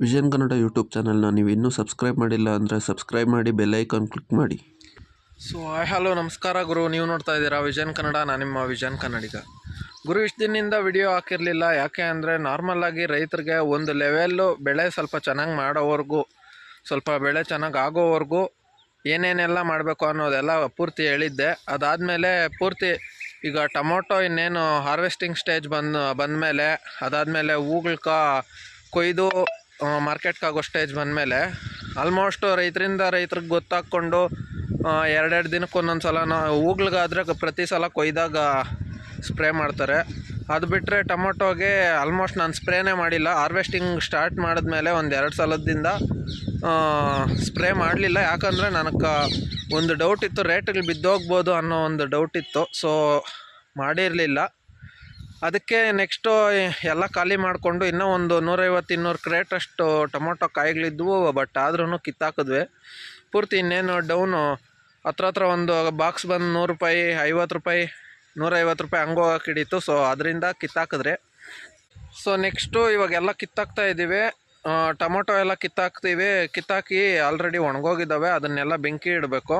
Vision Kannada YouTube ಚಾನಲ್ನ ನೀವು ಇನ್ನೂ ಸಬ್ಸ್ಕ್ರೈಬ್ ಮಾಡಿಲ್ಲ ಅಂದರೆ ಸಬ್ಸ್ಕ್ರೈಬ್ ಮಾಡಿ ಬೆಲ್ ಐಕಾನ್ ಕ್ಲಿಕ್ ಮಾಡಿ. ಸೊ ಹಲೋ ನಮಸ್ಕಾರ ಗುರು, ನೀವು ನೋಡ್ತಾ ಇದ್ದೀರಾ ವಿಷನ್ ಕನ್ನಡ. ನಾನು ನಿಮ್ಮ ವಿಷನ್ ಕನ್ನಡಿಗ. ಗುರು, ಇಷ್ಟು ದಿನದಿಂದ ವಿಡಿಯೋ ಹಾಕಿರಲಿಲ್ಲ. ಯಾಕೆ ಅಂದರೆ ನಾರ್ಮಲಾಗಿ ರೈತರಿಗೆ ಒಂದು ಲೆವೆಲ್ಲು ಬೆಳೆ ಸ್ವಲ್ಪ ಚೆನ್ನಾಗಿ ಮಾಡೋವರೆಗೂ, ಸ್ವಲ್ಪ ಬೆಳೆ ಚೆನ್ನಾಗಿ ಆಗೋವರೆಗೂ ಏನೇನೆಲ್ಲ ಮಾಡಬೇಕು ಅನ್ನೋದೆಲ್ಲ ಪೂರ್ತಿ ಹೇಳಿದ್ದೆ. ಅದಾದಮೇಲೆ ಪೂರ್ತಿ ಈಗ ಟೊಮೊಟೊ ಇನ್ನೇನು ಹಾರ್ವೆಸ್ಟಿಂಗ್ ಸ್ಟೇಜ್ ಬಂದಮೇಲೆ, ಅದಾದಮೇಲೆ ಹೂಗಳ್ಕ ಕೊಯ್ದು ಮಾರ್ಕೆಟ್ಗಾಗೋ ಸ್ಟೇಜ್ ಬಂದಮೇಲೆ ಆಲ್ಮೋಸ್ಟ್ ರೈತರಿಗೆ ಗೊತ್ತಾಕ್ಕೊಂಡು ಎರಡೆರಡು ದಿನಕ್ಕೆ ಒಂದೊಂದು ಸಲ ಹೂಗಳ್ಗಾದರೆ ಪ್ರತಿ ಸಲ ಕೊಯ್ದಾಗ ಸ್ಪ್ರೇ ಮಾಡ್ತಾರೆ. ಅದು ಬಿಟ್ಟರೆ ಟೊಮೊಟೊಗೆ ಆಲ್ಮೋಸ್ಟ್ ನಾನು ಸ್ಪ್ರೇನೇ ಮಾಡಿಲ್ಲ. ಹಾರ್ವೆಸ್ಟಿಂಗ್ ಸ್ಟಾರ್ಟ್ ಮಾಡಿದ್ಮೇಲೆ ಒಂದು 2 ಸಲದಿಂದ ಸ್ಪ್ರೇ ಮಾಡಲಿಲ್ಲ. ಯಾಕಂದರೆ ನನಗೆ ಒಂದು ಡೌಟ್ ಇತ್ತು, ರೇಟ್ಗಳು ಬಿದ್ದೋಗ್ಬೋದು ಅನ್ನೋ ಒಂದು ಡೌಟ್ ಇತ್ತು. ಸೊ ಮಾಡಿರಲಿಲ್ಲ. ಅದಕ್ಕೆ ನೆಕ್ಸ್ಟು ಎಲ್ಲ ಖಾಲಿ ಮಾಡಿಕೊಂಡು ಇನ್ನೂ ಒಂದು 150-200 ಕ್ರೇಟಷ್ಟು ಟೊಮೊಟೊ ಕಾಯಿಗಳಿದ್ವು. ಬಟ್ ಆದ್ರೂ ಕಿತ್ತಾಕಿದ್ವಿ ಪೂರ್ತಿ. ಇನ್ನೇನು ಡೌನು ಹತ್ರ ಒಂದು ಬಾಕ್ಸ್ ಬಂದು 100 ರೂಪಾಯಿ, 50 ರೂಪಾಯಿ, 150 ರೂಪಾಯಿ ಹಂಗೋಗಕ್ಕೆ ಹಿಡೀತು. ಸೊ ಅದರಿಂದ ಕಿತ್ತಾಕಿದ್ರೆ. ಸೊ ನೆಕ್ಸ್ಟು ಇವಾಗೆಲ್ಲ ಕಿತ್ತಾಕ್ತಾ ಇದ್ದೀವಿ. ಟೊಮೊಟೊ ಎಲ್ಲ ಕಿತ್ತಾಕಿ ಆಲ್ರೆಡಿ ಒಣಗೋಗಿದ್ದಾವೆ. ಅದನ್ನೆಲ್ಲ ಬೆಂಕಿ ಇಡಬೇಕು.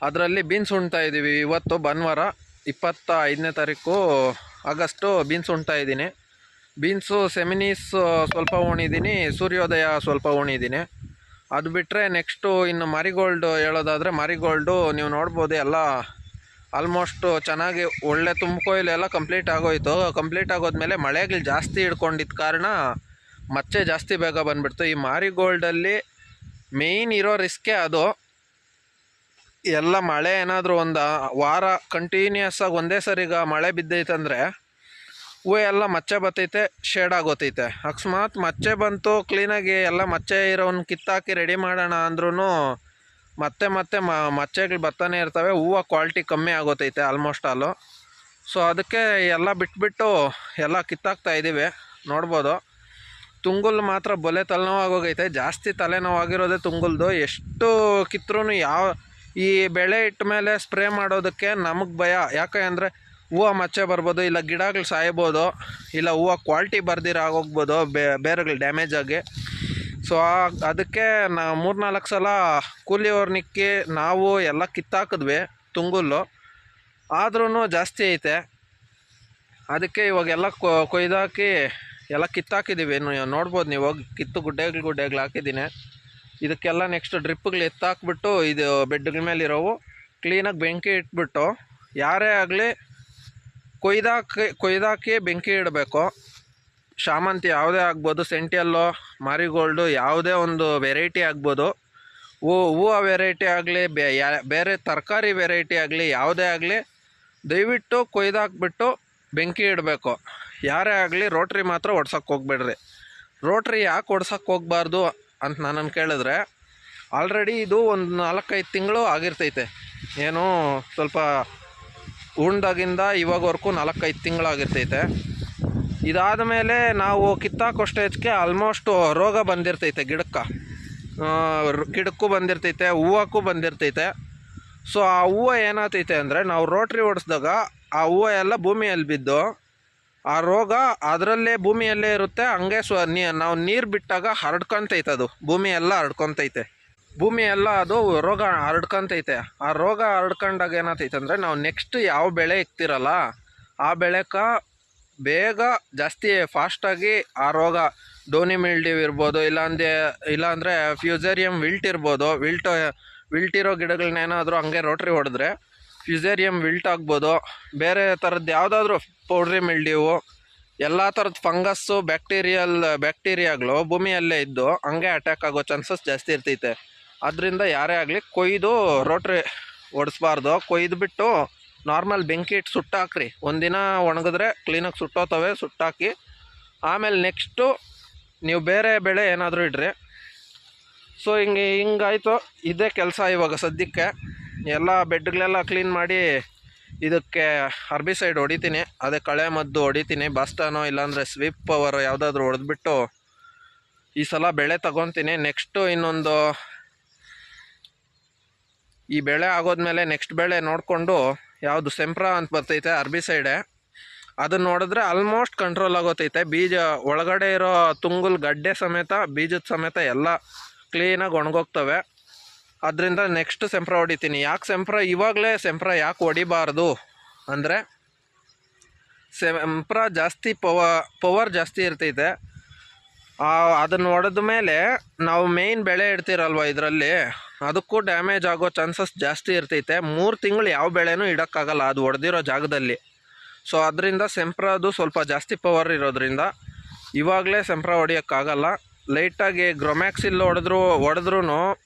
ಅದರಲ್ಲಿ ಬೀನ್ಸ್ ಉಣ್ತಾ ಇದ್ದೀವಿ. ಇವತ್ತು ಭಾನುವಾರ 25ನೇ ತಾರೀಕು ಆಗಸ್ಟು ಬೀನ್ಸ್ ಉಣ್ತಾ ಇದ್ದೀನಿ. ಬೀನ್ಸು ಸೆಮಿನೀಸ್ ಸ್ವಲ್ಪ ಉಣಿದ್ದೀನಿ, ಸೂರ್ಯೋದಯ ಸ್ವಲ್ಪ ಉಣಿದ್ದೀನಿ. ಅದು ಬಿಟ್ಟರೆ ನೆಕ್ಸ್ಟು ಇನ್ನು ಮಾರಿಗೋಲ್ಡು ಹೇಳೋದಾದರೆ, ಮಾರಿಗೋಲ್ಡು ನೀವು ನೋಡ್ಬೋದು ಎಲ್ಲ ಆಲ್ಮೋಸ್ಟು ಚೆನ್ನಾಗಿ ಒಳ್ಳೆ ತುಂಬ್ಕೊಯ್ಲು ಎಲ್ಲ ಕಂಪ್ಲೀಟ್ ಆಗೋಯ್ತು. ಕಂಪ್ಲೀಟ್ ಆಗೋದ್ಮೇಲೆ ಮಳೆಗಳು ಜಾಸ್ತಿ ಹಿಡ್ಕೊಂಡಿದ್ದ ಕಾರಣ ಮಚ್ಚೆ ಜಾಸ್ತಿ ಬೇಗ ಬಂದುಬಿಡ್ತು. ಈ ಮಾರಿಗೋಲ್ಡಲ್ಲಿ ಮೇಯ್ನ್ ಇರೋ ರಿಸ್ಕೇ ಅದು. ಎಲ್ಲ ಮಳೆ ಏನಾದರೂ ಒಂದು ವಾರ ಕಂಟಿನ್ಯೂಸ್ ಆಗಿ ಒಂದೇ ಸರಿಗ ಮಳೆ ಬಿದ್ದೈತಂದರೆ ಹೂವು ಎಲ್ಲ ಮಚ್ಚೆ ಬರ್ತೈತೆ, ಶೇಡ್ ಆಗೋತೈತೆ. ಅಕಸ್ಮಾತ್ ಮಚ್ಚೆ ಬಂತು, ಕ್ಲೀನಾಗಿ ಎಲ್ಲ ಮಚ್ಚೆ ಇರೋನ್ ಕಿತ್ತಾಕಿ ರೆಡಿ ಮಾಡೋಣ ಅಂದ್ರೂ ಮತ್ತೆ ಮಚ್ಚೆಗಳು ಬರ್ತಾನೆ ಇರ್ತವೆ. ಹೂವು ಕ್ವಾಲಿಟಿ ಕಮ್ಮಿ ಆಗೋತೈತೆ ಆಲ್ಮೋಸ್ಟ್ ಆಲು. ಸೊ ಅದಕ್ಕೆ ಎಲ್ಲ ಬಿಟ್ಬಿಟ್ಟು ಎಲ್ಲ ಕಿತ್ತಾಕ್ತಾ ಇದ್ದೀವಿ. ನೋಡ್ಬೋದು ತುಂಗುಲ್ ಮಾತ್ರ ಬೊಲೆ ತಲೆನೋವಾಗೋಗೈತೆ. ಜಾಸ್ತಿ ತಲೆನೋವಾಗಿರೋದೇ ತುಂಗುಲ್ದು. ಎಷ್ಟು ಕಿತ್ರೂ ಈ ಬೆಳೆ ಇಟ್ಟ ಮೇಲೆ ಸ್ಪ್ರೇ ಮಾಡೋದಕ್ಕೆ ನಮಗೆ ಭಯ. ಯಾಕೆ ಅಂದರೆ ಹೂವು ಮಚ್ಚೆ ಬರ್ಬೋದು, ಇಲ್ಲ ಗಿಡಗಳು ಸಾಯ್ಬೋದು, ಇಲ್ಲ ಹೂವು ಕ್ವಾಲಿಟಿ ಬರ್ದಿರ ಆಗೋಗ್ಬೋದು, ಬೇರೆಗಳು ಡ್ಯಾಮೇಜ್ ಆಗಿ. ಸೊ ಅದಕ್ಕೆ 3-4 ಸಲ ಕೂಲಿಯವ್ರು ನಿಕ್ಕಿ ನಾವು ಎಲ್ಲ ಕಿತ್ತಾಕಿದ್ವಿ ತುಂಗುಲ್ಲು. ಆದ್ರೂ ಜಾಸ್ತಿ ಐತೆ. ಅದಕ್ಕೆ ಇವಾಗೆಲ್ಲ ಕೊಯ್ದಾಕಿ ಎಲ್ಲ ಕಿತ್ತಾಕಿದ್ದೀವಿ. ನೋಡ್ಬೋದು ನೀವು ಹೋಗಿ ಗುಡ್ಡೆಗಳು ಹಾಕಿದ್ದೀನಿ. ಇದಕ್ಕೆಲ್ಲ ನೆಕ್ಸ್ಟ್ ಡ್ರಿಪ್ಗಳು ಎತ್ತಾಕ್ಬಿಟ್ಟು ಇದು ಬೆಡ್ಗಳ ಮೇಲೆ ಇರೋವು ಕ್ಲೀನಾಗಿ ಬೆಂಕಿ ಇಟ್ಬಿಟ್ಟು, ಯಾರೇ ಆಗಲಿ ಕೊಯ್ದಾಕಿ ಬೆಂಕಿ ಇಡಬೇಕು. ಶಾಮಂತಿ ಯಾವುದೇ ಆಗ್ಬೋದು, ಸೆಂಟಿಯಲ್ಲೋ, ಮಾರಿಗೋಲ್ಡು ಯಾವುದೇ ಒಂದು ವೆರೈಟಿ ಆಗ್ಬೋದು, ಹೂವು ವೆರೈಟಿ ಆಗಲಿ, ಬೇರೆ ತರಕಾರಿ ವೆರೈಟಿ ಆಗಲಿ, ಯಾವುದೇ ಆಗಲಿ ದಯವಿಟ್ಟು ಕೊಯ್ದಾಕ್ಬಿಟ್ಟು ಬೆಂಕಿ ಇಡಬೇಕು. ಯಾರೇ ಆಗಲಿ ರೋಟ್ರಿ ಮಾತ್ರ ಓಡ್ಸೋಕ್ಕೆ ಹೋಗ್ಬೇಡ್ರಿ. ರೋಟ್ರಿ ಯಾಕೆ ಓಡ್ಸೋಕ್ಕೆ ಹೋಗಬಾರ್ದು ಅಂತ ನನ್ನನ್ನು ಕೇಳಿದ್ರೆ, ಆಲ್ರೆಡಿ ಇದು ಒಂದು 4-5 ತಿಂಗಳು ಆಗಿರ್ತೈತೆ. ಏನು ಸ್ವಲ್ಪ ಉಂಡಾಗಿಂದ ಇವಾಗವರೆಗೂ 4-5 ತಿಂಗಳಾಗಿರ್ತೈತೆ. ಇದಾದ ಮೇಲೆ ನಾವು ಕಿತ್ತಾಕೋ ಸ್ಟೇಜ್ಗೆ ಆಲ್ಮೋಸ್ಟು ರೋಗ ಬಂದಿರ್ತೈತೆ. ಗಿಡಕ್ಕೂ ಬಂದಿರ್ತೈತೆ, ಹೂವಕ್ಕೂ ಬಂದಿರ್ತೈತೆ. ಸೊ ಆ ಹೂವು ಏನಾಗ್ತೈತೆ ಅಂದರೆ, ನಾವು ರೋಟ್ರಿ ಓಡಿಸಿದಾಗ ಆ ಹೂವು ಎಲ್ಲ ಭೂಮಿಯಲ್ಲಿ ಬಿದ್ದು ಆ ರೋಗ ಅದರಲ್ಲೇ ಭೂಮಿಯಲ್ಲೇ ಇರುತ್ತೆ. ಹಂಗೆ ನಾವು ನೀರು ಬಿಟ್ಟಾಗ ಹರಡ್ಕೊತೈತೆ. ಅದು ಭೂಮಿ ಎಲ್ಲ ಹರಡ್ಕೊತೈತೆ. ಭೂಮಿ ಎಲ್ಲ ಅದು ರೋಗ ಹರಡ್ಕೊತೈತೆ. ಆ ರೋಗ ಹರಡ್ಕೊಂಡಾಗ ಏನಾಗ್ತೈತೆ ಅಂದರೆ, ನಾವು ನೆಕ್ಸ್ಟ್ ಯಾವ ಬೆಳೆ ಇಕ್ತಿರಲ್ಲ ಆ ಬೆಳೆಕ ಬೇಗ ಜಾಸ್ತಿ ಫಾಸ್ಟಾಗಿ ಆ ರೋಗ, ಡೋನಿ ಮಿಲ್ಡ್ಯೂ ಇರ್ಬೋದು, ಇಲ್ಲಾಂದರೆ ಫ್ಯೂಸೇರಿಯಂ ವಿಲ್ಟ್ ಇರ್ಬೋದು. ವಿಲ್ಟಿರೋ ಗಿಡಗಳನ್ನೇನಾದರೂ ಹಂಗೆ ರೋಟ್ರಿ ಹೊಡೆದ್ರೆ ಫ್ಯೂಸೇರಿಯಂ ವಿಲ್ಟ್ ಆಗ್ಬೋದು. ಬೇರೆ ಥರದ್ದು ಯಾವುದಾದ್ರೂ ಪೌಡ್ರಿ ಮಿಲ್ಡ್ಯೂ, ಎಲ್ಲ ಥರದ ಫಂಗಸ್ಸು, ಬ್ಯಾಕ್ಟೀರಿಯಾಗಳು ಭೂಮಿಯಲ್ಲೇ ಇದ್ದು ಹಂಗೆ ಅಟ್ಯಾಕ್ ಆಗೋ ಚಾನ್ಸಸ್ ಜಾಸ್ತಿ ಇರ್ತೈತೆ. ಅದರಿಂದ ಯಾರೇ ಆಗಲಿ ಕೊಯ್ದು ರೋಟ್ರಿ ಓಡಿಸ್ಬಾರ್ದು. ಕೊಯ್ದುಬಿಟ್ಟು ನಾರ್ಮಲ್ ಬೆಂಕಿ ಇಟ್ಟು ಸುಟ್ಟಾಕ್ರಿ. ಒಂದಿನ ಒಣಗಿದ್ರೆ ಕ್ಲೀನಾಗಿ ಸುಟ್ಟೋತವೆ. ಸುಟ್ಟಾಕಿ ಆಮೇಲೆ ನೆಕ್ಸ್ಟು ನೀವು ಬೇರೆ ಬೆಳೆ ಏನಾದರೂ ಇಡ್ರಿ. ಸೊ ಹಿಂಗಾಯಿತು. ಇದೇ ಕೆಲಸ ಇವಾಗ ಸದ್ಯಕ್ಕೆ. ಎಲ್ಲ ಬೆಡ್ಗಳೆಲ್ಲ ಕ್ಲೀನ್ ಮಾಡಿ ಇದಕ್ಕೆ ಹರ್ಬಿಸೈಡ್ ಹೊಡಿತೀನಿ. ಅದೇ ಕಳೆ ಮದ್ದು ಹೊಡಿತೀನಿ. ಬಾಸ್ಟಾನೋ ಇಲ್ಲಾಂದರೆ ಸ್ವೀಪ್ ಪವರ್ ಯಾವುದಾದ್ರೂ ಹೊಡೆದ್ಬಿಟ್ಟು ಈ ಸಲ ಬೆಳೆ ತಗೊತೀನಿ. ನೆಕ್ಸ್ಟು ಇನ್ನೊಂದು ಈ ಬೆಳೆ ಆಗೋದ್ಮೇಲೆ ನೆಕ್ಸ್ಟ್ ಬೆಳೆ ನೋಡಿಕೊಂಡು, ಯಾವುದು ಸೆಂಪ್ರಾ ಅಂತ ಬರ್ತೈತೆ ಹರ್ಬಿಸೈಡೆ, ಅದನ್ನ ನೋಡಿದ್ರೆ ಆಲ್ಮೋಸ್ಟ್ ಕಂಟ್ರೋಲ್ ಆಗೋತೈತೆ. ಬೀಜ ಒಳಗಡೆ ಇರೋ ತುಂಗುಲ್ ಗಡ್ಡೆ ಸಮೇತ ಬೀಜದ ಸಮೇತ ಎಲ್ಲ ಕ್ಲೀನಾಗಿ ಒಣಗೋಗ್ತವೆ. ಅದರಿಂದ ನೆಕ್ಸ್ಟ್ ಸೆಂಪ್ರ ಹೊಡಿತೀನಿ. ಯಾಕೆ ಇವಾಗಲೇ ಸೆಂಪ್ರ ಯಾಕೆ ಹೊಡಿಬಾರ್ದು ಅಂದರೆ, ಸೆಂಪ್ರ ಜಾಸ್ತಿ ಪವರ್ ಜಾಸ್ತಿ ಇರ್ತೈತೆ. ಅದನ್ನು ಹೊಡೆದ ಮೇಲೆ ನಾವು ಮೇಯ್ನ್ ಬೆಳೆ ಇಡ್ತೀರಲ್ವ ಇದರಲ್ಲಿ, ಅದಕ್ಕೂ ಡ್ಯಾಮೇಜ್ ಆಗೋ ಚಾನ್ಸಸ್ ಜಾಸ್ತಿ ಇರ್ತೈತೆ. 3 ತಿಂಗಳು ಯಾವ ಬೆಳೆನೂ ಇಡೋಕ್ಕಾಗಲ್ಲ ಅದು ಹೊಡೆದಿರೋ ಜಾಗದಲ್ಲಿ. ಸೊ ಅದರಿಂದ ಸೆಂಪ್ರದು ಸ್ವಲ್ಪ ಜಾಸ್ತಿ ಪವರ್ ಇರೋದ್ರಿಂದ ಇವಾಗಲೇ ಸೆಂಪ್ರ ಹೊಡಿಯೋಕ್ಕಾಗಲ್ಲ. ಲೈಟಾಗಿ ಗ್ರೊಮ್ಯಾಕ್ಸಿಲ್ ಹೊಡೆದ್ರೂ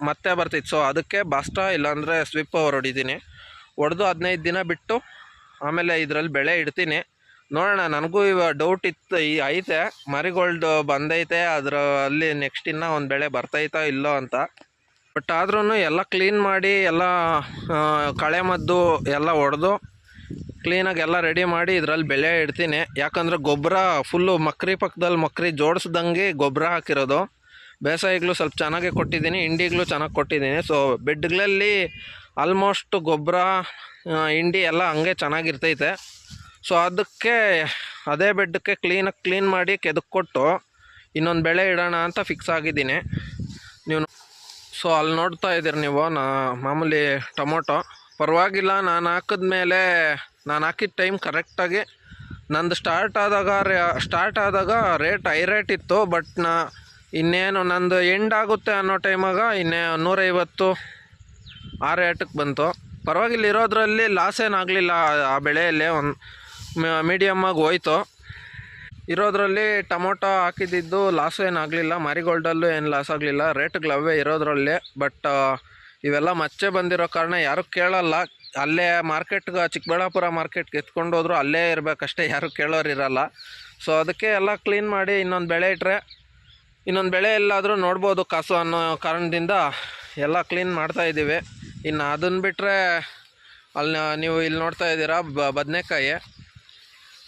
ಮತ್ತೆ ಬರ್ತೈತೆ. ಸೊ ಅದಕ್ಕೆ ಬಾಸ್ಟಾ ಇಲ್ಲಾಂದರೆ ಸ್ವಿಪ್ ಪವರ್ ಹೊಡಿತೀನಿ. ಹೊಡೆದು 15 ದಿನ ಬಿಟ್ಟು ಆಮೇಲೆ ಇದರಲ್ಲಿ ಬೆಳೆ ಇಡ್ತೀನಿ. ನೋಡೋಣ, ನನಗೂ ಇವಾಗ ಡೌಟ್ ಐತೆ, ಮಾರಿಗೋಲ್ಡ್ ಬಂದೈತೆ ಅದರಲ್ಲಿ ನೆಕ್ಸ್ಟ್ ಇನ್ನೂ ಒಂದು ಬೆಳೆ ಬರ್ತೈತೋ ಇಲ್ಲೋ ಅಂತ. ಬಟ್ ಆದ್ರೂ ಎಲ್ಲ ಕ್ಲೀನ್ ಮಾಡಿ ಎಲ್ಲ ಕಳೆ ಮದ್ದು ಎಲ್ಲ ಹೊಡೆದು ಕ್ಲೀನಾಗಿ ಎಲ್ಲ ರೆಡಿ ಮಾಡಿ ಇದರಲ್ಲಿ ಬೆಳೆ ಇಡ್ತೀನಿ. ಯಾಕಂದರೆ ಗೊಬ್ಬರ ಫುಲ್ಲು ಮಕ್ರಿ ಪಕ್ಕದಲ್ಲಿ ಮಕ್ರಿ ಜೋಡಿಸ್ದಂಗೆ ಗೊಬ್ಬರ ಹಾಕಿರೋದು. ಬೇಸಾಯಿಗಳು ಸ್ವಲ್ಪ ಚೆನ್ನಾಗೇ ಕೊಟ್ಟಿದ್ದೀನಿ, ಹಿಂಡಿಗಳು ಚೆನ್ನಾಗಿ ಕೊಟ್ಟಿದ್ದೀನಿ. ಸೊ ಬೆಡ್ಗಳಲ್ಲಿ ಆಲ್ಮೋಸ್ಟ್ ಗೊಬ್ಬರ ಹಿಂಡಿ ಎಲ್ಲ ಹಂಗೆ ಚೆನ್ನಾಗಿರ್ತೈತೆ. ಸೊ ಅದಕ್ಕೆ ಅದೇ ಬೆಡ್ಗೆ ಕ್ಲೀನ್ ಮಾಡಿ ಕೆದಕ್ಕೊಟ್ಟು ಇನ್ನೊಂದು ಬೆಳೆ ಇಡೋಣ ಅಂತ ಫಿಕ್ಸ್ ಆಗಿದ್ದೀನಿ. ನೀವು ಸೊ ಅಲ್ಲಿ ನೋಡ್ತಾ ಇದ್ದೀರಿ ನೀವು, ಮಾಮೂಲಿ ಟೊಮೊಟೊ ಪರವಾಗಿಲ್ಲ. ನಾನು ಹಾಕಿದ ಟೈಮ್ ಕರೆಕ್ಟಾಗಿ ನಂದು ಸ್ಟಾರ್ಟ್ ಆದಾಗ ರೇಟ್ ಹೈ ರೇಟ್ ಇತ್ತು. ಬಟ್ ಇನ್ನೇನು ನಂದು ಎಂಡ್ ಆಗುತ್ತೆ ಅನ್ನೋ ಟೈಮಾಗ 150 ಆ ರೇಟಿಗೆ ಬಂತು. ಪರವಾಗಿಲ್ಲ, ಇರೋದ್ರಲ್ಲಿ ಲಾಸ್ ಏನಾಗಲಿಲ್ಲ. ಆ ಬೆಳೆಯಲ್ಲಿ ಒಂದು ಮೀಡಿಯಮ್ಮಾಗಿ ಹೋಯ್ತು. ಇರೋದ್ರಲ್ಲಿ ಟೊಮೊಟೊ ಹಾಕಿದ್ದು ಲಾಸ್ ಏನಾಗಲಿಲ್ಲ. ಮಾರಿಗೋಲ್ಡಲ್ಲೂ ಏನು ಲಾಸ್ ಆಗಲಿಲ್ಲ. ರೇಟ್ಗಳವೇ ಇರೋದ್ರಲ್ಲಿ. ಬಟ್ ಇವೆಲ್ಲ ಮಚ್ಚೆ ಬಂದಿರೋ ಕಾರಣ ಯಾರು ಕೇಳಲ್ಲ. ಅಲ್ಲೇ ಮಾರ್ಕೆಟ್ಗೆ, ಚಿಕ್ಕಬಳ್ಳಾಪುರ ಮಾರ್ಕೆಟ್ಗೆ ಎತ್ಕೊಂಡು ಹೋದ್ರು ಅಲ್ಲೇ ಇರಬೇಕಷ್ಟೇ, ಯಾರು ಕೇಳೋರಿರಲ್ಲ. ಸೊ ಅದಕ್ಕೆ ಎಲ್ಲ ಕ್ಲೀನ್ ಮಾಡಿ ಇನ್ನೊಂದು ಬೆಳೆ ಇಟ್ಟರೆ ಇನ್ನೊಂದು ಬೆಳೆ ಎಲ್ಲಾದರೂ ನೋಡ್ಬೋದು ಕಾಸು ಅನ್ನೋ ಕಾರಣದಿಂದ ಎಲ್ಲ ಕ್ಲೀನ್ ಮಾಡ್ತಾಯಿದ್ದೀವಿ. ಇನ್ನು ಅದನ್ನು ಬಿಟ್ಟರೆ ಅಲ್ಲಿ ನೀವು ಇಲ್ಲಿ ನೋಡ್ತಾ ಇದ್ದೀರಾ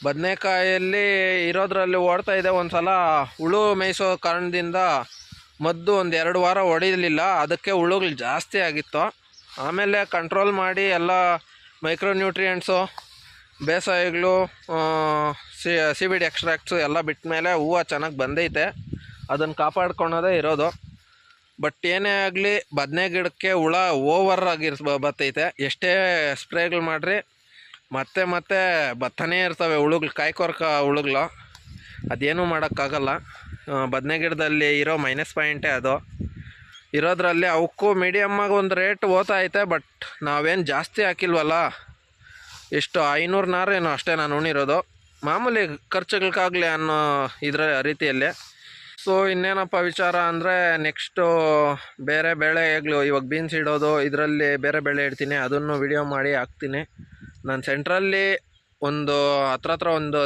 ಬದನೆಕಾಯಲ್ಲಿ ಇರೋದ್ರಲ್ಲಿ ಓಡ್ತಾ ಇದೆ. ಒಂದು ಸಲ ಹುಳು ಮೇಯಿಸೋ ಕಾರಣದಿಂದ ಮದ್ದು ಒಂದು 2 ವಾರ ಹೊಡಿಲಿಲ್ಲ, ಅದಕ್ಕೆ ಹುಳುಗಳು ಜಾಸ್ತಿ ಆಗಿತ್ತು. ಆಮೇಲೆ ಕಂಟ್ರೋಲ್ ಮಾಡಿ ಎಲ್ಲ ಮೈಕ್ರೋನ್ಯೂಟ್ರಿಯೆಂಟ್ಸು, ಬೇಸಾಯಗಳು, CBD ಎಕ್ಸ್ಟ್ರಾಕ್ಟ್ಸು ಎಲ್ಲ ಬಿಟ್ಟ ಮೇಲೆ ಹೂವು ಚೆನ್ನಾಗಿ ಬಂದೈತೆ. ಅದನ್ನು ಕಾಪಾಡ್ಕೊಳೋದೇ ಇರೋದು. ಬಟ್ ಏನೇ ಆಗಲಿ ಬದನೆ ಗಿಡಕ್ಕೆ ಹುಳ ಓವರ್ ಬರ್ತೈತೆ. ಎಷ್ಟೇ ಸ್ಪ್ರೇಗಳು ಮಾಡಿರಿ ಮತ್ತೆ ಬತ್ತನೇ ಇರ್ತವೆ ಹುಳುಗಳು, ಕಾಯ್ಕೊರ್ಕ ಹುಳುಗಳು. ಅದೇನೂ ಮಾಡೋಕ್ಕಾಗಲ್ಲ. ಬದನೆ ಗಿಡದಲ್ಲಿ ಇರೋ ಮೈನಸ್ ಪಾಯಿಂಟೇ ಅದು. ಇರೋದ್ರಲ್ಲಿ ಅವಕ್ಕೂ ಮೀಡಿಯಮ್ಮಾಗಿ ಒಂದು ರೇಟ್ ಓದ್ತಾ ಐತೆ. ಬಟ್ ನಾವೇನು ಜಾಸ್ತಿ ಹಾಕಿಲ್ವಲ್ಲ, ಎಷ್ಟು 500 ಏನೋ ಅಷ್ಟೇ ನಾನು ಉಣಿರೋದು, ಮಾಮೂಲಿ ಖರ್ಚುಗಳಿಗಾಗಲಿ ಅನ್ನೋ ಇದರ ರೀತಿಯಲ್ಲಿ. ಸೊ ಇನ್ನೇನಪ್ಪ ವಿಚಾರ ಅಂದರೆ, ನೆಕ್ಸ್ಟು ಬೇರೆ ಬೆಳೆಗಳು, ಇವಾಗ ಬೀನ್ಸ್ ಇಡೋದು, ಇದರಲ್ಲಿ ಬೇರೆ ಬೆಳೆ ಇಡ್ತೀನಿ, ಅದನ್ನು ವಿಡಿಯೋ ಮಾಡಿ ಹಾಕ್ತೀನಿ. ನಾನು ಸೆಂಟ್ರಲ್ಲಿ ಒಂದು ಹತ್ರ ಒಂದು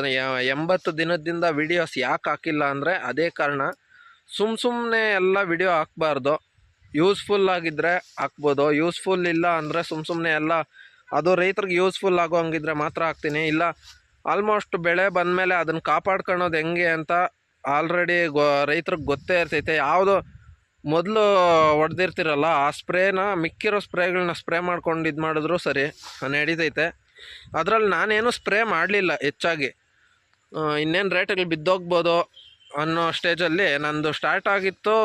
80 ದಿನದಿಂದ ವೀಡಿಯೋಸ್ ಯಾಕೆ ಹಾಕಿಲ್ಲ ಅಂದರೆ ಅದೇ ಕಾರಣ. ಸುಮ್ಮನೆ ಎಲ್ಲ ವಿಡಿಯೋ ಹಾಕ್ಬಾರ್ದು. ಯೂಸ್ಫುಲ್ ಆಗಿದ್ದರೆ ಹಾಕ್ಬೋದು, ಯೂಸ್ಫುಲ್ ಇಲ್ಲ ಅಂದರೆ ಸುಮ್ಮನೆ ಎಲ್ಲ ಅದು ರೈತರಿಗೆ ಯೂಸ್ಫುಲ್ ಆಗೋ ಹಂಗಿದ್ರೆ ಮಾತ್ರ ಹಾಕ್ತೀನಿ. ಇಲ್ಲ ಆಲ್ಮೋಸ್ಟ್ ಬೆಳೆ ಬಂದಮೇಲೆ ಅದನ್ನು ಕಾಪಾಡ್ಕೊಳ್ಳೋದು ಹೆಂಗೆ ಅಂತ ಆಲ್ರೆಡಿ ರೈತರಿಗೆ ಗೊತ್ತೇ ಇರ್ತೈತೆ. ಯಾವುದು ಮೊದಲು ಹೊಡೆದಿರ್ತಿರಲ್ಲ ಆ ಸ್ಪ್ರೇನ, ಮಿಕ್ಕಿರೋ ಸ್ಪ್ರೇಗಳನ್ನ ಸ್ಪ್ರೇ ಮಾಡ್ಕೊಂಡು ಇದು ಮಾಡಿದ್ರು ಸರಿ ನಡೀತೈತೆ. ಅದರಲ್ಲಿ ನಾನೇನು ಸ್ಪ್ರೇ ಮಾಡಲಿಲ್ಲ ಹೆಚ್ಚಾಗಿ. ಇನ್ನೇನು ರೇಟ್ಗಳು ಬಿದ್ದೋಗ್ಬೋದು ಅನ್ನೋ ಸ್ಟೇಜಲ್ಲಿ ನಂದು ಸ್ಟಾರ್ಟ್ ಆಗಿತ್ತು.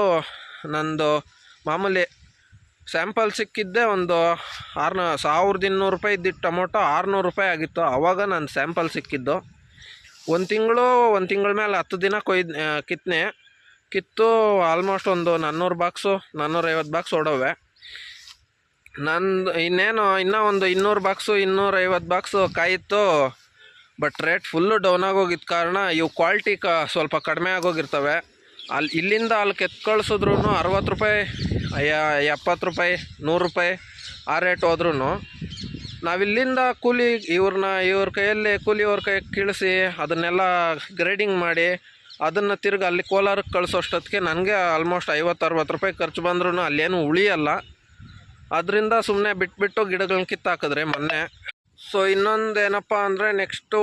ನಂದು ಮಾಮೂಲಿ ಸ್ಯಾಂಪಲ್ ಸಿಕ್ಕಿದ್ದೆ ಒಂದು 1200 ರೂಪಾಯಿ ಇದ್ದಿದ್ದು ಟೊಮೊಟೊ 600 ರೂಪಾಯಿ ಆಗಿತ್ತು. ಆವಾಗ ನಾನು ಸ್ಯಾಂಪಲ್ ಸಿಕ್ಕಿದ್ದು. ಒಂದು ತಿಂಗಳ ಮೇಲೆ 10 ದಿನ ಕಿತ್ತು ಆಲ್ಮೋಸ್ಟ್ ಒಂದು 400 ಬಾಕ್ಸು 450 ಬಾಕ್ಸ್ ಹೊಡವೆ. ನಂದು ಇನ್ನೂ ಒಂದು 200 ಬಾಕ್ಸು 250 ಬಾಕ್ಸು ಕಾಯಿತ್ತು. ಬಟ್ ರೇಟ್ ಫುಲ್ಲು ಡೌನ್ ಆಗೋಗಿದ್ದ ಕಾರಣ ಇವು ಕ್ವಾಲಿಟಿ ಸ್ವಲ್ಪ ಕಡಿಮೆ ಆಗೋಗಿರ್ತವೆ. ಇಲ್ಲಿಂದ ಅಲ್ಲಿ ಕೆತ್ಕಳಿಸಿದ್ರು 60 ರೂಪಾಯಿ 70 ರೂಪಾಯಿ 100 ರೂಪಾಯಿ ಆ ರೇಟ್ ಹೋದ್ರೂ ನಾವಿಲ್ಲಿಂದ ಇವ್ರ ಕೈಯಲ್ಲಿ ಕೂಲಿಯವ್ರ ಕೈಗೆ ಕಳಿಸಿ ಅದನ್ನೆಲ್ಲ ಗ್ರೇಡಿಂಗ್ ಮಾಡಿ ಅದನ್ನು ತಿರ್ಗಿ ಅಲ್ಲಿ ಕೋಲಾರಕ್ಕೆ ಕಳಿಸೋಷ್ಟೊತ್ತಿಗೆ ನನಗೆ ಆಲ್ಮೋಸ್ಟ್ 50-60 ರೂಪಾಯಿ ಖರ್ಚು ಬಂದ್ರೂ ಅಲ್ಲೇನು ಉಳಿಯಲ್ಲ. ಅದರಿಂದ ಸುಮ್ಮನೆ ಬಿಟ್ಬಿಟ್ಟು ಗಿಡಗಳನ್ನ ಕಿತ್ತಾಕಿದ್ರೆ ಮೊನ್ನೆ. ಸೊ ಇನ್ನೊಂದು ಏನಪ್ಪ ಅಂದರೆ, ನೆಕ್ಸ್ಟು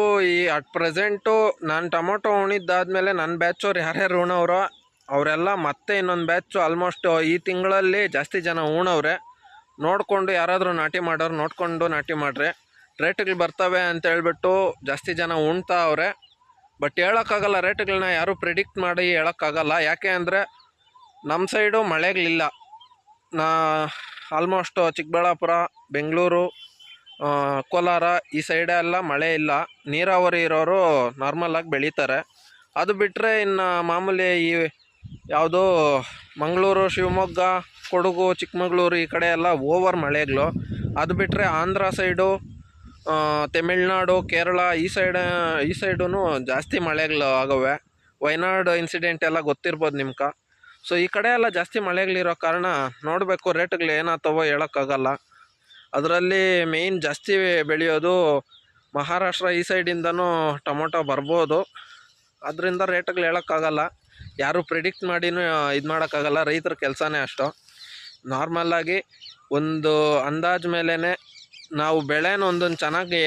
ಅಟ್ ಪ್ರೆಸೆಂಟು ನಾನು ಟೊಮೊಟೊ ಉಣಿದ್ದಾದಮೇಲೆ ನನ್ನ ಬ್ಯಾಚವ್ರು ಯಾರ್ಯಾರು ಉಣವ್ರೋ ಅವರೆಲ್ಲ ಮತ್ತೆ ಇನ್ನೊಂದು ಬ್ಯಾಚು ಆಲ್ಮೋಸ್ಟ್ ಈ ತಿಂಗಳಲ್ಲಿ ಜಾಸ್ತಿ ಜನ ಉಣವ್ರೆ. ನೋಡಿಕೊಂಡು ಯಾರಾದರೂ ನಾಟಿ ಮಾಡೋರು ನೋಡಿಕೊಂಡು ನಾಟಿ ಮಾಡಿರಿ. ರೇಟ್ಗಳು ಬರ್ತವೆ ಅಂತ ಹೇಳ್ಬಿಟ್ಟು ಜಾಸ್ತಿ ಜನ ಉಣ್ತಾವ್ರೆ. ಬಟ್ ಹೇಳೋಕ್ಕಾಗಲ್ಲ, ರೇಟ್ಗಳನ್ನ ಯಾರೂ ಪ್ರಿಡಿಕ್ಟ್ ಮಾಡಿ ಹೇಳೋಕ್ಕಾಗಲ್ಲ. ಯಾಕೆ ಅಂದರೆ ನಮ್ಮ ಸೈಡು ಮಳೆಗಳಿಲ್ಲ. ಆಲ್ಮೋಸ್ಟ್ ಚಿಕ್ಕಬಳ್ಳಾಪುರ, ಬೆಂಗಳೂರು, ಕೋಲಾರ ಈ ಸೈಡೆಲ್ಲ ಮಳೆ ಇಲ್ಲ. ನೀರಾವರಿ ಇರೋರು ನಾರ್ಮಲಾಗಿ ಬೆಳೀತಾರೆ. ಅದು ಬಿಟ್ಟರೆ ಇನ್ನು ಮಾಮೂಲಿ ಈ ಯಾವುದೋ ಮಂಗಳೂರು, ಶಿವಮೊಗ್ಗ, ಕೊಡಗು, ಚಿಕ್ಕಮಗಳೂರು ಈ ಕಡೆ ಎಲ್ಲ ಓವರ್ ಮಳೆಗಳು. ಅದು ಬಿಟ್ಟರೆ ಆಂಧ್ರ ಸೈಡು, ತಮಿಳ್ನಾಡು, ಕೇರಳ ಈ ಸೈಡೂ ಜಾಸ್ತಿ ಮಳೆಗಳು ಆಗವೆ. ವಯನಾಡು ಇನ್ಸಿಡೆಂಟ್ ಎಲ್ಲ ಗೊತ್ತಿರ್ಬೋದು ನಿಮ್ಗೆ. ಸೊ ಈ ಕಡೆ ಎಲ್ಲ ಜಾಸ್ತಿ ಮಳೆಗಳಿರೋ ಕಾರಣ ನೋಡಬೇಕು, ರೇಟ್ಗಳು ಏನಾಗ್ತವೋ ಹೇಳೋಕ್ಕಾಗಲ್ಲ. ಅದರಲ್ಲಿ ಮೇಯ್ನ್ ಜಾಸ್ತಿ ಬೆಳೆಯೋದು ಮಹಾರಾಷ್ಟ್ರ ಈ ಸೈಡಿಂದನೂ ಟೊಮೊಟೊ ಬರ್ಬೋದು. ಅದರಿಂದ ರೇಟ್ಗಳು ಹೇಳೋಕ್ಕಾಗಲ್ಲ, ಯಾರೂ ಪ್ರಿಡಿಕ್ಟ್ ಮಾಡಿನೂ ಇದು ಮಾಡೋಕ್ಕಾಗಲ್ಲ. ರೈತರ ಕೆಲಸನೇ ಅಷ್ಟು. ನಾರ್ಮಲ್ಲಾಗಿ ಒಂದು ಅಂದಾಜು ಮೇಲೇ ನಾವು ಬೆಳೆನ ಒಂದೊಂದು ಚೆನ್ನಾಗಿ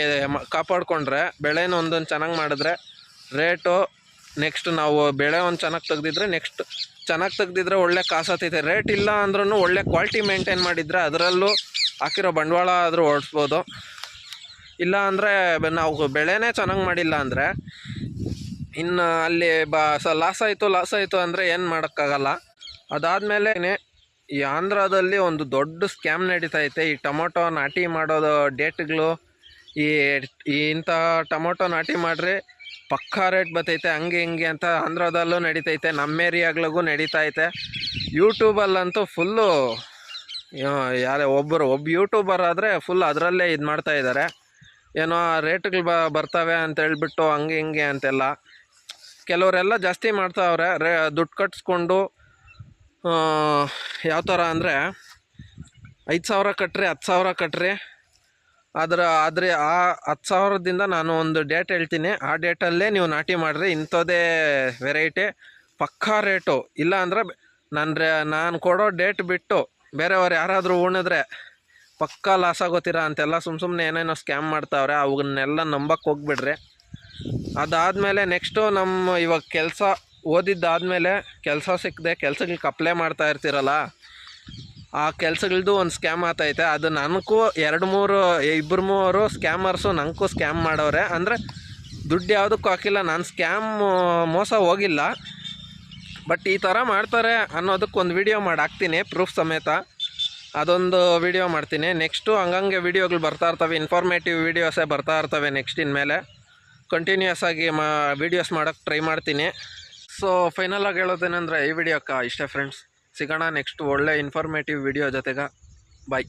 ಕಾಪಾಡಿಕೊಂಡ್ರೆ, ಬೆಳೆನ ಒಂದೊಂದು ಚೆನ್ನಾಗಿ ಮಾಡಿದ್ರೆ ರೇಟು ನೆಕ್ಸ್ಟ್ ನಾವು ಬೆಳೆ ಒಂದು ಚೆನ್ನಾಗಿ ತೆಗ್ದಿದ್ರೆ ಚೆನ್ನಾಗಿ ತೆಗ್ದಿದ್ರೆ ಒಳ್ಳೆ ಕಾಸತ್ತೈತೆ. ರೇಟ್ ಇಲ್ಲ ಅಂದ್ರೂ ಒಳ್ಳೆ ಕ್ವಾಲಿಟಿ ಮೇಂಟೈನ್ ಮಾಡಿದರೆ ಅದರಲ್ಲೂ ಹಾಕಿರೋ ಬಂಡವಾಳ ಆದರೂ ಓಡಿಸ್ಬೋದು. ಇಲ್ಲ ಅಂದರೆ ನಾವು ಬೆಳೆನೇ ಚೆನ್ನಾಗಿ ಮಾಡಿಲ್ಲ ಅಂದರೆ ಇನ್ನು ಅಲ್ಲಿ ಲಾಸ್ ಆಯಿತು ಅಂದರೆ ಏನು ಮಾಡೋಕ್ಕಾಗಲ್ಲ. ಅದಾದಮೇಲೆ ಈ ಆಂಧ್ರದಲ್ಲಿ ಒಂದು ದೊಡ್ಡ ಸ್ಕ್ಯಾಮ್ ನಡೀತೈತೆ. ಈ ಟೊಮೊಟೊ ನಾಟಿ ಮಾಡೋದು ಡೇಟ್ಗಳು, ಇಂಥ ಟೊಮೊಟೊ ನಾಟಿ ಮಾಡಿರಿ ಪಕ್ಕಾ ರೇಟ್ ಬರ್ತೈತೆ, ಹಂಗೆ ಹಿಂಗೆ ಅಂತ ಆಂಧ್ರದಲ್ಲೂ ನಡೀತೈತೆ, ನಮ್ಮ ಏರಿಯಾಗಳಿಗೂ ನಡೀತೈತೆ. ಯೂಟ್ಯೂಬಲ್ಲಂತೂ ಫುಲ್ಲು ಒಬ್ಬ ಯೂಟ್ಯೂಬರ್ ಆದರೆ ಫುಲ್ ಅದರಲ್ಲೇ ಇದು ಮಾಡ್ತಾಯಿದ್ದಾರೆ. ಏನೋ ರೇಟ್ಗಳು ಬರ್ತವೆ ಅಂತ ಹೇಳ್ಬಿಟ್ಟು ಹಂಗೆ ಹಿಂಗೆ ಅಂತೆಲ್ಲ ಕೆಲವರೆಲ್ಲ ಜಾಸ್ತಿ ಮಾಡ್ತಾವ್ರೆ. ದುಡ್ಡು ಕಟ್ಸ್ಕೊಂಡು ಯಾವ ಥರ ಅಂದರೆ 5,000 ಕಟ್ರಿ 10,000 ಕಟ್ರಿ. ಆದರೆ ಆ 10,000ದಿಂದ ನಾನು ಒಂದು ಡೇಟ್ ಹೇಳ್ತೀನಿ, ಆ ಡೇಟಲ್ಲೇ ನೀವು ನಾಟಿ ಮಾಡಿರಿ, ಇಂಥದ್ದೇ ವೆರೈಟಿ ಪಕ್ಕಾ ರೇಟು. ಇಲ್ಲ ಅಂದರೆ ನಾನು ಕೊಡೋ ಡೇಟ್ ಬಿಟ್ಟು ಬೇರೆಯವ್ರು ಯಾರಾದರೂ ಉಣಿದ್ರೆ ಪಕ್ಕಾ ಲಾಸ್ ಆಗೋತೀರಾ ಅಂತೆಲ್ಲ ಸುಮ್ಮನೆ ಏನೇನೋ ಸ್ಕ್ಯಾಮ್ ಮಾಡ್ತಾವ್ರೆ. ಅವನ್ನೆಲ್ಲ ನಂಬಕ್ಕೆ ಹೋಗ್ಬಿಡ್ರಿ. ಅದಾದಮೇಲೆ ನೆಕ್ಸ್ಟು ಇವಾಗ ಕೆಲಸ ಓದಿದ್ದಾದಮೇಲೆ ಕೆಲಸ ಸಿಕ್ಕದೆ ಕೆಲ್ಸಗಳಿಗೆ ಅಪ್ಲೈ ಮಾಡ್ತಾ ಇರ್ತೀರಲ್ಲ, ಆ ಕೆಲಸಗಳದ್ದು ಒಂದು ಸ್ಕ್ಯಾಮ್ ಆಗ್ತೈತೆ. ಅದು ನನಗೂ 2-3 ಸ್ಕ್ಯಾಮರ್ಸು ನನಗೂ ಸ್ಕ್ಯಾಮ್ ಮಾಡೋರೆ. ಅಂದರೆ ದುಡ್ಡು ಯಾವುದಕ್ಕೂ ಹಾಕಿಲ್ಲ, ನಾನು ಮೋಸ ಹೋಗಿಲ್ಲ. ಬಟ್ ಈ ಥರ ಮಾಡ್ತಾರೆ ಅನ್ನೋದಕ್ಕೆ ಒಂದು ವಿಡಿಯೋ ಮಾಡಿ ಹಾಕ್ತೀನಿ ಪ್ರೂಫ್ ಸಮೇತ. ಅದೊಂದು ವಿಡಿಯೋ ಮಾಡ್ತೀನಿ. ನೆಕ್ಸ್ಟು ಹಂಗಂಗೆ ವೀಡಿಯೋಗಳು ಬರ್ತಾ ಇರ್ತವೆ, ಇನ್ಫಾರ್ಮೇಟಿವ್ ವೀಡಿಯೋಸೇ ಬರ್ತಾ ಇರ್ತವೆ. ನೆಕ್ಸ್ಟ್ ಇನ್ಮೇಲೆ ಕಂಟಿನ್ಯೂಸ್ ಆಗಿ ವೀಡಿಯೋಸ್ ಮಾಡೋಕ್ಕೆ ಟ್ರೈ ಮಾಡ್ತೀನಿ. ಸೊ ಫೈನಲ್ ಆಗಿ ಹೇಳೋದೇನೆಂದರೆ ಈ ವಿಡಿಯೋಕ್ಕೆ ಇಷ್ಟೇ ಫ್ರೆಂಡ್ಸ್. ಸಿಗೋಣ ನೆಕ್ಸ್ಟ್ ಒಳ್ಳೆ ಇನ್ಫಾರ್ಮೇಟಿವ್ ವಿಡಿಯೋ ಜೊತೆಗೆ. ಬಾಯ್.